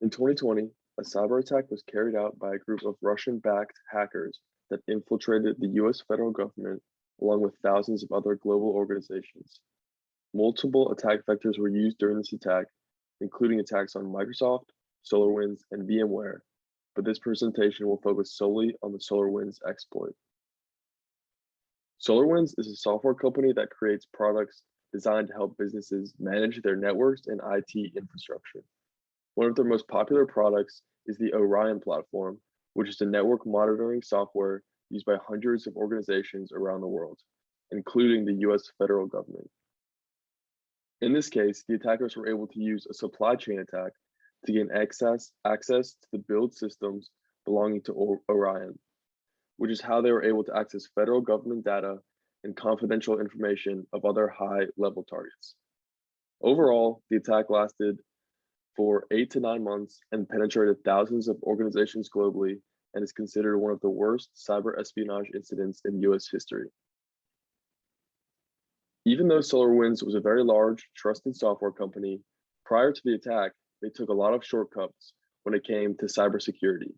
In 2020, a cyber attack was carried out by a group of Russian-backed hackers that infiltrated the US federal government along with thousands of other global organizations. Multiple attack vectors were used during this attack, including attacks on Microsoft, SolarWinds, and VMware, but this presentation will focus solely on the SolarWinds exploit. SolarWinds is a software company that creates products designed to help businesses manage their networks and IT infrastructure. One of their most popular products is the Orion platform, which is a network monitoring software used by hundreds of organizations around the world, including the US federal government. In this case, the attackers were able to use a supply chain attack to gain access to the build systems belonging to Orion, which is how they were able to access federal government data and confidential information of other high-level targets. Overall, the attack lasted for 8 to 9 months and penetrated thousands of organizations globally and is considered one of the worst cyber espionage incidents in US history. Even though SolarWinds was a very large, trusted software company, prior to the attack, they took a lot of shortcuts when it came to cybersecurity.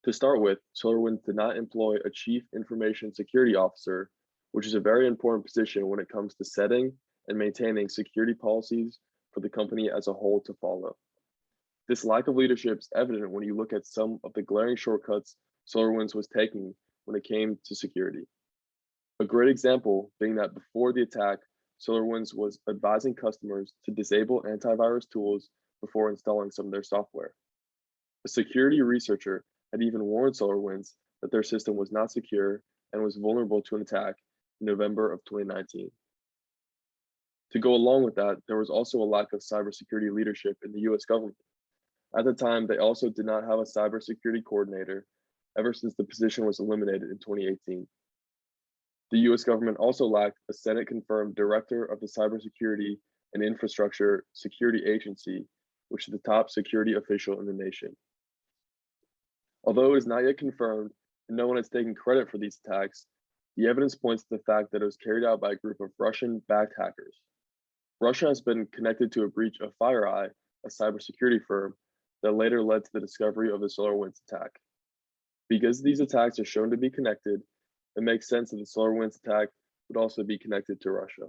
To start with, SolarWinds did not employ a chief information security officer, which is a very important position when it comes to setting and maintaining security policies for the company as a whole to follow. This lack of leadership is evident when you look at some of the glaring shortcuts SolarWinds was taking when it came to security. A great example being that before the attack, SolarWinds was advising customers to disable antivirus tools before installing some of their software. A security researcher had even warned SolarWinds that their system was not secure and was vulnerable to an attack in November of 2019. To go along with that, there was also a lack of cybersecurity leadership in the US government. At the time, they also did not have a cybersecurity coordinator ever since the position was eliminated in 2018. The US government also lacked a Senate-confirmed director of the Cybersecurity and Infrastructure Security Agency, which is the top security official in the nation. Although it is not yet confirmed and no one has taken credit for these attacks, the evidence points to the fact that it was carried out by a group of Russian-backed hackers. Russia has been connected to a breach of FireEye, a cybersecurity firm, that later led to the discovery of the SolarWinds attack. Because these attacks are shown to be connected, it makes sense that the SolarWinds attack would also be connected to Russia.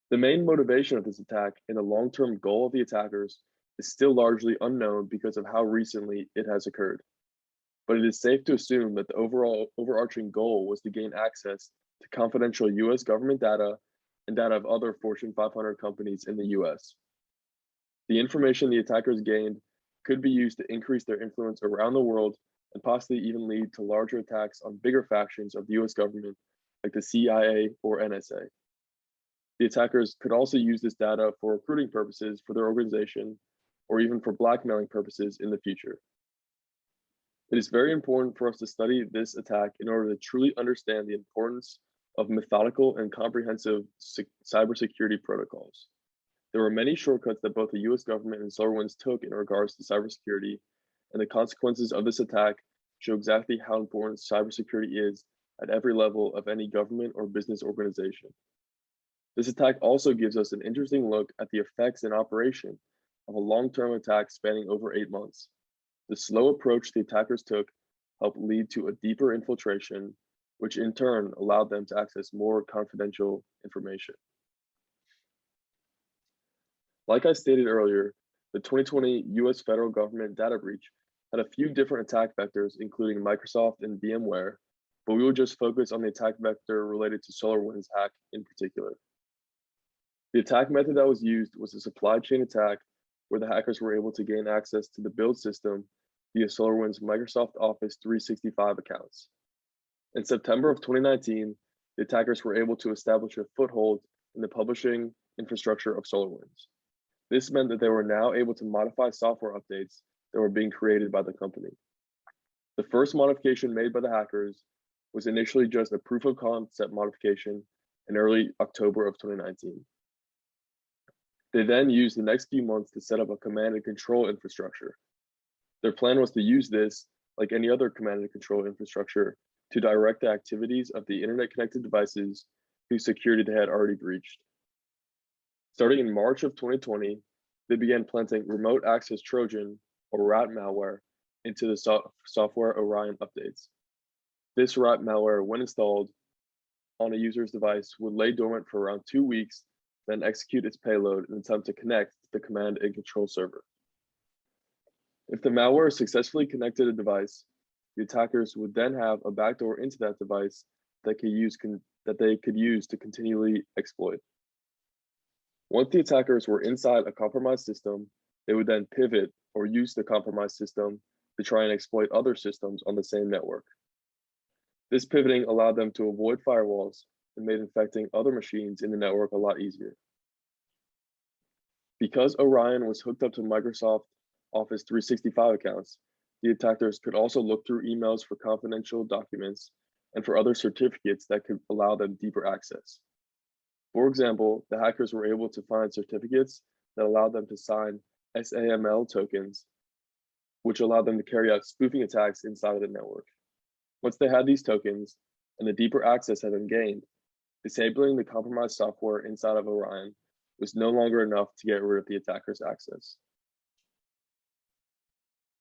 The main motivation of this attack and the long-term goal of the attackers is still largely unknown because of how recently it has occurred. But it is safe to assume that the overarching goal was to gain access to confidential US government data and data of other Fortune 500 companies in the US. The information the attackers gained could be used to increase their influence around the world and possibly even lead to larger attacks on bigger factions of the US government, like the CIA or NSA. The attackers could also use this data for recruiting purposes for their organization, or even for blackmailing purposes in the future. It is very important for us to study this attack in order to truly understand the importance of methodical and comprehensive cybersecurity protocols. There were many shortcuts that both the US government and SolarWinds took in regards to cybersecurity, and the consequences of this attack show exactly how important cybersecurity is at every level of any government or business organization. This attack also gives us an interesting look at the effects and operation of a long-term attack spanning over 8 months. The slow approach the attackers took helped lead to a deeper infiltration, which in turn allowed them to access more confidential information. Like I stated earlier, the 2020 US federal government data breach had a few different attack vectors, including Microsoft and VMware, but we will just focus on the attack vector related to SolarWinds hack in particular. The attack method that was used was a supply chain attack where the hackers were able to gain access to the build system via SolarWinds Microsoft Office 365 accounts. In September of 2019, the attackers were able to establish a foothold in the publishing infrastructure of SolarWinds. This meant that they were now able to modify software updates that were being created by the company. The first modification made by the hackers was initially just a proof of concept modification in early October of 2019. They then used the next few months to set up a command and control infrastructure. Their plan was to use this, like any other command and control infrastructure, to direct the activities of the internet-connected devices whose security they had already breached. Starting in March of 2020, they began planting remote access Trojan or rat malware into the software Orion updates. This rat malware, when installed on a user's device, would lay dormant for around 2 weeks, then execute its payload and attempt to connect to the command and control server. If the malware successfully connected a device, the attackers would then have a backdoor into that device that they could use to continually exploit. Once the attackers were inside a compromised system, they would then pivot or use the compromised system to try and exploit other systems on the same network. This pivoting allowed them to avoid firewalls and made infecting other machines in the network a lot easier. Because Orion was hooked up to Microsoft Office 365 accounts, the attackers could also look through emails for confidential documents and for other certificates that could allow them deeper access. For example, the hackers were able to find certificates that allowed them to sign SAML tokens, which allowed them to carry out spoofing attacks inside of the network. Once they had these tokens and the deeper access had been gained, disabling the compromised software inside of Orion was no longer enough to get rid of the attacker's access.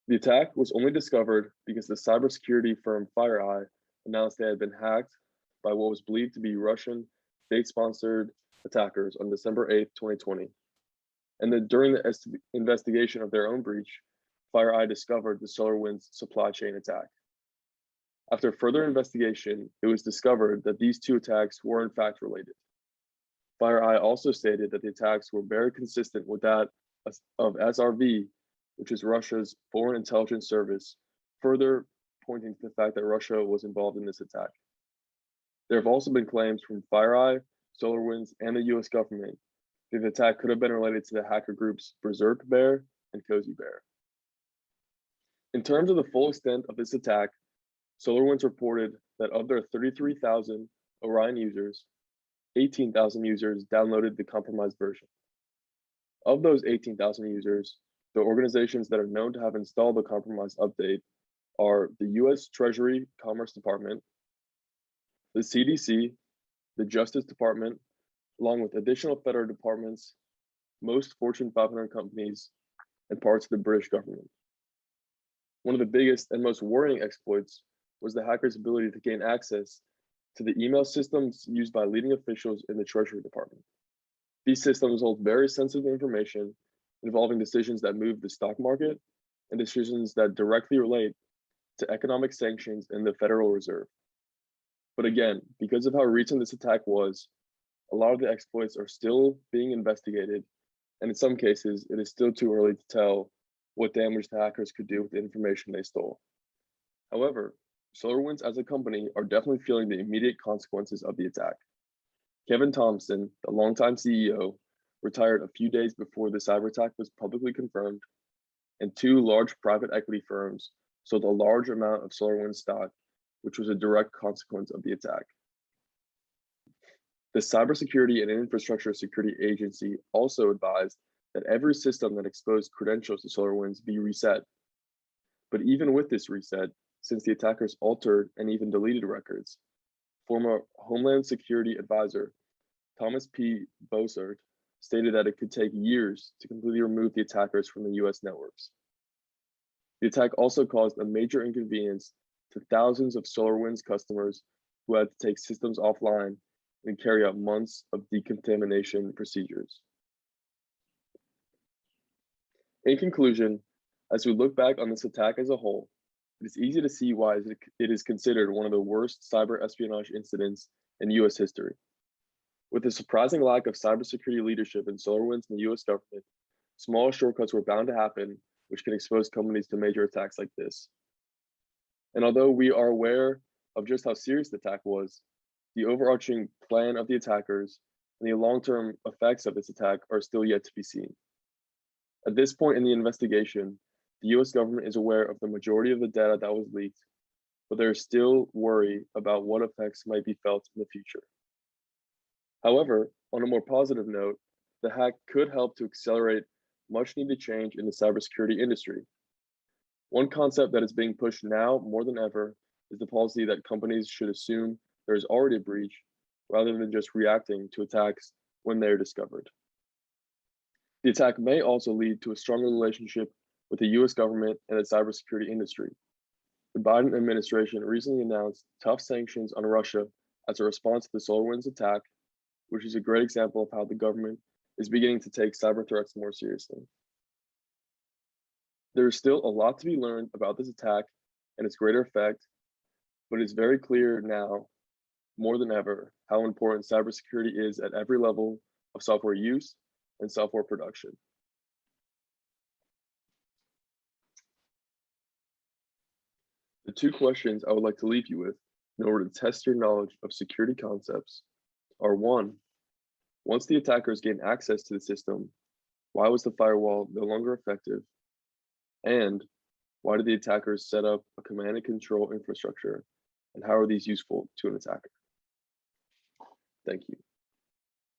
The attack was only discovered because the cybersecurity firm FireEye announced they had been hacked by what was believed to be Russian state-sponsored attackers on December 8, 2020. And then during the investigation of their own breach, FireEye discovered the SolarWinds supply chain attack. After further investigation, it was discovered that these two attacks were in fact related. FireEye also stated that the attacks were very consistent with that of SRV, which is Russia's foreign intelligence service, further pointing to the fact that Russia was involved in this attack. There have also been claims from FireEye, SolarWinds, and the US government that the attack could have been related to the hacker groups Berserk Bear and Cozy Bear. In terms of the full extent of this attack, SolarWinds reported that of their 33,000 Orion users, 18,000 users downloaded the compromised version. Of those 18,000 users, the organizations that are known to have installed the compromised update are the US Treasury Commerce Department, the CDC, the Justice Department, along with additional federal departments, most Fortune 500 companies, and parts of the British government. One of the biggest and most worrying exploits was the hackers' ability to gain access to the email systems used by leading officials in the Treasury Department. These systems hold very sensitive information involving decisions that move the stock market and decisions that directly relate to economic sanctions in the Federal Reserve. But again, because of how recent this attack was, a lot of the exploits are still being investigated, and in some cases, it is still too early to tell what damage the hackers could do with the information they stole. However, SolarWinds as a company are definitely feeling the immediate consequences of the attack. Kevin Thompson, the longtime CEO, retired a few days before the cyber attack was publicly confirmed, and two large private equity firms sold a large amount of SolarWinds stock, which was a direct consequence of the attack. The Cybersecurity and Infrastructure Security Agency also advised that every system that exposed credentials to SolarWinds be reset. But even with this reset, since the attackers altered and even deleted records, former Homeland Security Advisor Thomas P. Bossert stated that it could take years to completely remove the attackers from the US networks. The attack also caused a major inconvenience to thousands of SolarWinds customers who had to take systems offline and carry out months of decontamination procedures. In conclusion, as we look back on this attack as a whole, it is easy to see why it is considered one of the worst cyber espionage incidents in US history. With a surprising lack of cybersecurity leadership in SolarWinds and the US government, small shortcuts were bound to happen, which can expose companies to major attacks like this. And although we are aware of just how serious the attack was, the overarching plan of the attackers and the long-term effects of this attack are still yet to be seen. At this point in the investigation, the US government is aware of the majority of the data that was leaked, but there is still worry about what effects might be felt in the future. However, on a more positive note, the hack could help to accelerate much needed change in the cybersecurity industry. One concept that is being pushed now more than ever is the policy that companies should assume there is already a breach rather than just reacting to attacks when they are discovered. The attack may also lead to a stronger relationship with the US government and the cybersecurity industry. The Biden administration recently announced tough sanctions on Russia as a response to the SolarWinds attack, which is a great example of how the government is beginning to take cyber threats more seriously. There is still a lot to be learned about this attack and its greater effect, but it's very clear now, more than ever, how important cybersecurity is at every level of software use and software production. The two questions I would like to leave you with in order to test your knowledge of security concepts are: one, once the attackers gained access to the system, why was the firewall no longer effective? And why did the attackers set up a command and control infrastructure? And how are these useful to an attacker? Thank you.